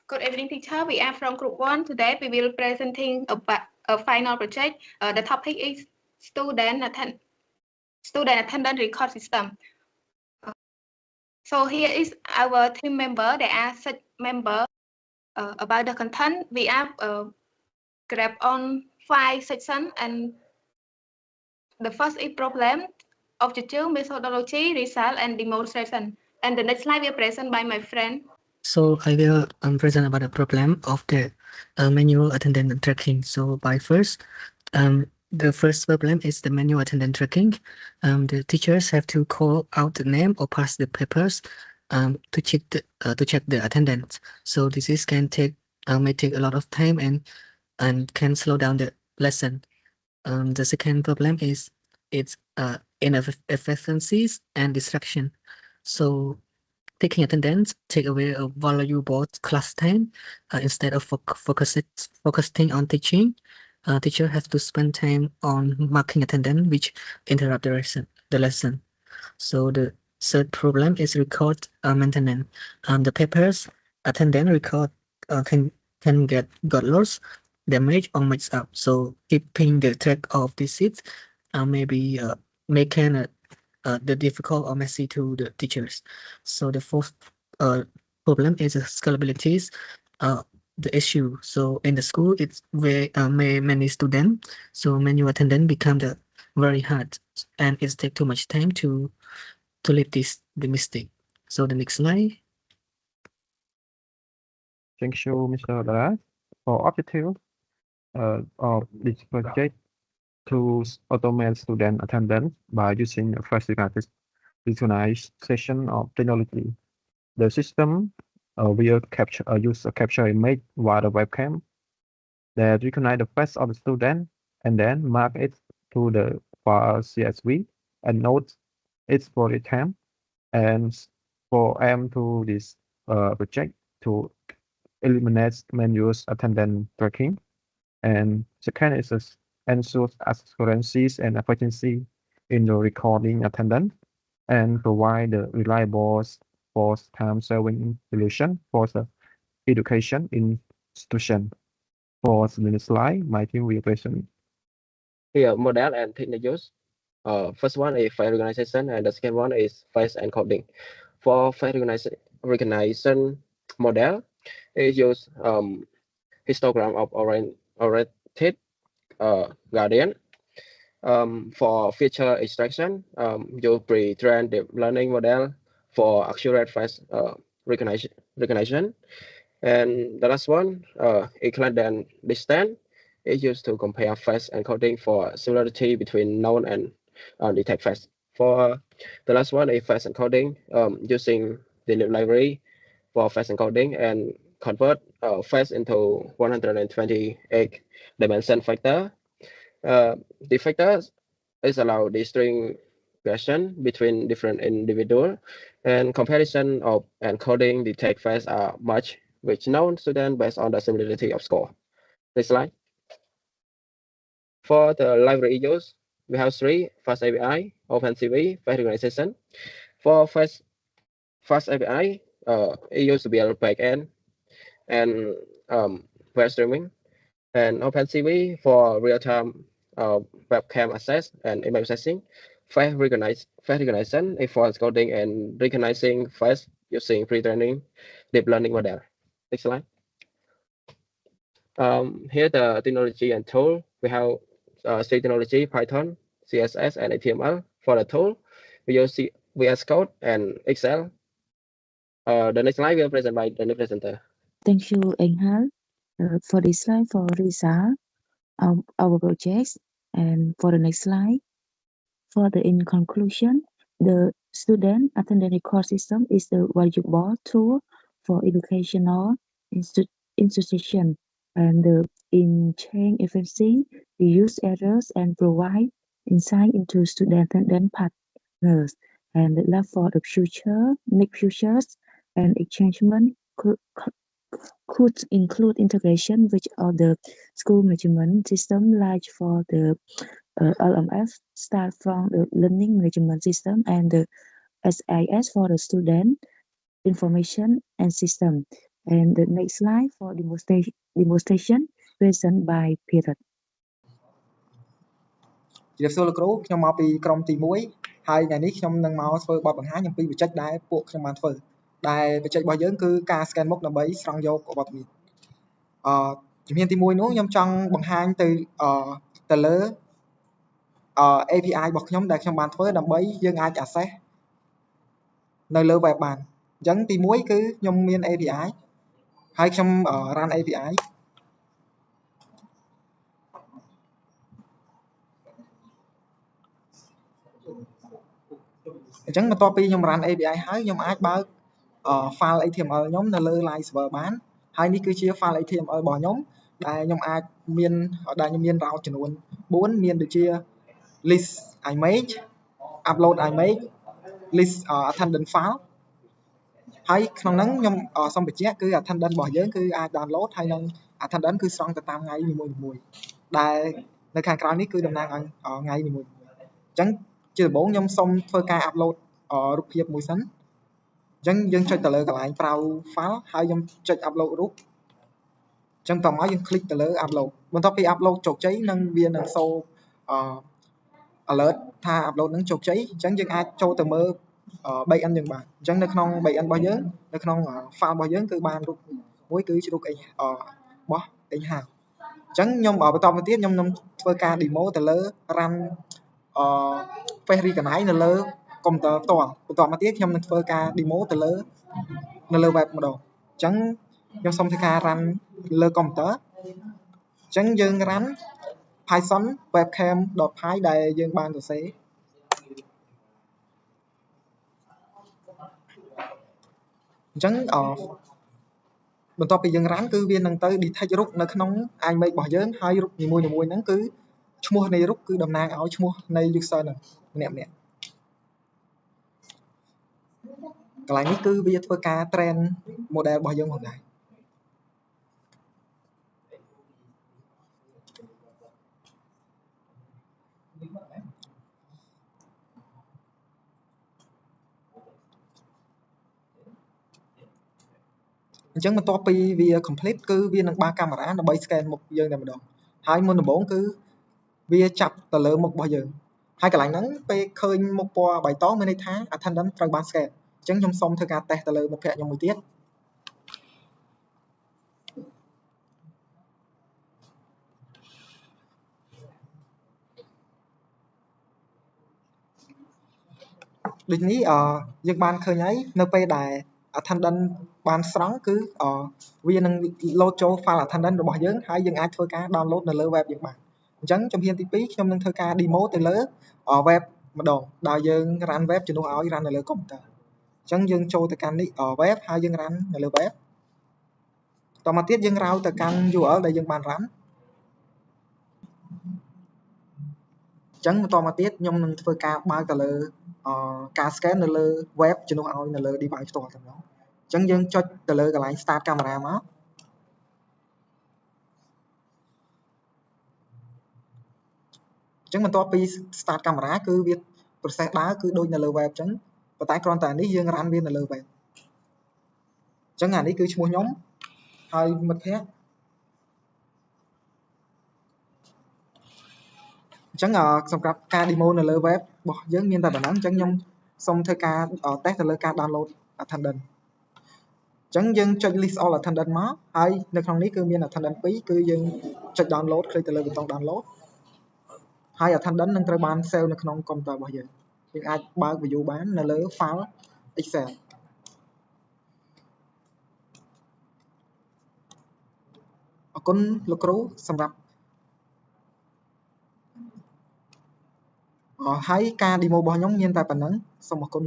Good evening, teacher. We are from Group 1. Today we will presenting a final project. The topic is student attendance record system. So here is our team member. They are such member. About the content, we have grabbed on 5 sections, and the first is problem, objective, methodology, result, and demonstration. And the next slide will present by my friend. So I will present about the problem of the manual attendance tracking. So the first problem is the manual attendance tracking. The teachers have to call out the name or pass the papers to check the attendance. So this is may take a lot of time and can slow down the lesson. The second problem is its inefficiencies and distraction. So taking attendance take away a valuable class time instead of focusing on teaching. Teacher has to spend time on marking attendance, which interrupt the lesson. So the third problem is record maintenance. The papers attendance record can got lost, damaged, or mixed up. So keeping the track of the seats maybe making the difficult or messy to the teachers. So the fourth problem is the scalabilities. The issue. So in the school, it's where many students, so manual attendance become very hard, and it take too much time to leave the mistake. So the next slide. Thank you, Mr. Dara, for objective of this project to automate student attendance by using a visualization of technology. The system will use a capture image via the webcam that recognize the face of the student and then mark it to the file CSV and note its body time. And for aim to this project to eliminate manual attendance tracking. And second is ensure accuracies and efficiency in the recording attendance and provide the reliable for time saving solution for the education institution. For the next slide, my team will present. Here, model and technique use. First one is face recognition, and the second one is face encoding. For face recognition model, it use histogram of oriented gradient. For feature extraction, you pre-train the learning model for accurate face recognition. And the last one, equivalent distance, is used to compare face encoding for similarity between known and detect face. For the last one is face encoding, using the library for face encoding and convert face into 128 dimension factor. The factors is allow the string question between different individual, and comparison of encoding the text face are much which known student based on the similarity of score. Next slide. For the library use, we have three: Fast API, OpenCV, face recognition. For Fast API, it used to be a backend and web streaming, and OpenCV for real-time webcam access and image processing. Face recognition is for encoding and recognizing face using pre-training deep learning model. Next slide. Here the technology and tool. We have C technology, Python, CSS, and HTML. For the tool, we use VS Code and Excel. The next slide will present by the new presenter. Thank you, Enhal. For this slide, for result of our projects, and for the next slide, in conclusion, the student attendance record system is the valuable tool for educational institution and in-chain efficiency, reduce errors, and provide insight into student attendance patterns. And love for the future, make futures and exchangement could include integration with other school management system, like for the LMS start from the learning management system and the SIS for the student information and system. And the next slide for demonstration present by Peter. ជម្រាបសួរលោកគ្រូខ្ញុំមកពីក្រុមទី1ហើយថ្ងៃនេះខ្ញុំនឹងមកធ្វើបទបង្ហាញអំពីបច្ចេកដែលពួកខ្ញុំបានធ្វើដែលបច្ចេករបស់យើងគឺការ scan មុខដើម្បីស្រង់យកវត្តមានជំហានទី1នោះខ្ញុំចង់បង្ហាញទៅលើAPI របស់ខ្ញុំដែលខ្ញុំបានធ្វើដើម្បីយើងអាច access នៅលើ web បានអញ្ចឹងទី1គឺខ្ញុំមាន API ហើយខ្ញុំ run API អញ្ចឹងបន្ទាប់ពីខ្ញុំ run API ហើយខ្ញុំអាចបើកfile HTML ខ្ញុំនៅលើ Live Server បានហើយនេះគឺជា file HTML របស់ខ្ញុំដែលខ្ញុំអាចមាន route ចំនួន4មានដូចជា list image upload image list attendance file ហើយក្នុងហ្នឹងខ្ញុំសូមបញ្ជាក់គឺ attendance របស់យើងគឺអាច download ហើយនឹង attendance គឺស្រង់ទៅតាមថ្ងៃនីមួយៗដែលនៅខាងក្រោយនេះគឺតំណាងឲ្យថ្ងៃនីមួយៗអញ្ចឹងជាដំបូងខ្ញុំសូមធ្វើការ upload រូបភាពមួយសិនអញ្ចឹងយើងចុចទៅលើកន្លែង browse file ហើយខ្ញុំចុច upload រូបអញ្ចឹងតោះមកយើង click ទៅលើ upload បន្ទាប់ពី upload ជោគជ័យនឹងវានឹងshow alert ថា upload នឹងជោគជ័យអញ្ចឹងយើងអាចចូលទៅមើល backend យើងបានអញ្ចឹងនៅក្នុង backend របស់យើងនៅក្នុង file របស់យើងគឺបានរូបមួយគឺជារូបរបស់ H5 អញ្ចឹងខ្ញុំបន្តមកទៀតខ្ញុំនឹងធ្វើការ demo ទៅលើ run face recognize នៅលើ computer ផ្ទាល់បន្តមកទៀតខ្ញុំនឹងធ្វើការ demo ទៅលើ web ម្ដងអញ្ចឹងខ្ញុំសូមធ្វើការ run លើ computer អញ្ចឹងយើង run python webcam.py ដែលយើងបានសរសេរអញ្ចឹងបន្ទាប់ពីយើង run គឺវានឹងទៅ detect រូបនៅក្នុង image របស់យើងហើយរូបនីមួយៗហ្នឹងគឺឈ្មោះនៃរូបគឺតំណាងឲ្យឈ្មោះនៃ user ហ្នឹងម្នាក់កន្លែងនេះគឺវាធ្វើការ train model របស់យើងផងដែរអញ្ចឹងបន្ទាប់ពីវា complete គឺវានឹងបើកកាមេរ៉ាដើម្បី scan មុខយើងតែម្ដងហើយមុនដំបូងគឺវាចាប់ទៅលើមុខរបស់យើងហើយកន្លែងហ្នឹងពេលឃើញមុខពណ៌បៃតងមានន័យថា attendance ត្រូវបាន scan អញ្ចឹងខ្ញុំសូមធ្វើការ test ទៅលើមិត្តភ័ក្តិខ្ញុំមួយទៀតដូចនេះយើងបានឃើញហើយនៅពេលដែល attendance បានស្រង់គឺវានឹង load ចូល file attendance របស់យើងហើយយើងអាចធ្វើការ download នៅលើ web យើងបានអញ្ចឹងជំហានទី2ខ្ញុំនឹងធ្វើការ demo ទៅលើ web ម្ដងដោយយើង run web ជំនួសឲ្យ run នៅលើ computer អញ្ចឹងយើងចូលទៅកាន់នេះ web ហើយយើង run នៅលើ web តមកទៀតយើង route ទៅកាន់ URL ដែលយើងបាន run អញ្ចឹងបន្តមកទៀតខ្ញុំនឹងធ្វើការបើកទៅលើការ scan នៅលើ web ជំនួសឲ្យនៅលើ device ផ្ទាល់តែម្ដងអញ្ចឹងយើងចុចទៅលើកន្លែង start camera មកអញ្ចឹងបន្ទាប់ពី start camera គឺវា process ដើរគឺដូចនៅលើ web អញ្ចឹងប៉ុន្តែគ្រាន់តែនេះយើង run វានៅលើ web អញ្ចឹងអានេះគឺឈ្មោះខ្ញុំហើយមិត្តភ័ក្តិអញ្ចឹងសម្រាប់ការ demo នៅលើ web របស់យើងមានតែប៉ុណ្ណឹងអញ្ចឹងខ្ញុំសូមធ្វើការ test ទៅលើការ download attendance អញ្ចឹងយើងចុច list all attendance មកហើយនៅក្នុងនេះគឺមាន attendance 2គឺយើងចុច download คลิกទៅលើប៊ូតុង download ហើយ attendance នឹងត្រូវបាន save នៅក្នុង computer របស់យើងអាចបើក view បាននៅលើ file Excel អរគុណលោកគ្រូសម្រាប់ហើយការ demo របស់ខ្ញុំមានតែប៉ុណ្ណឹងសូមអរគុណ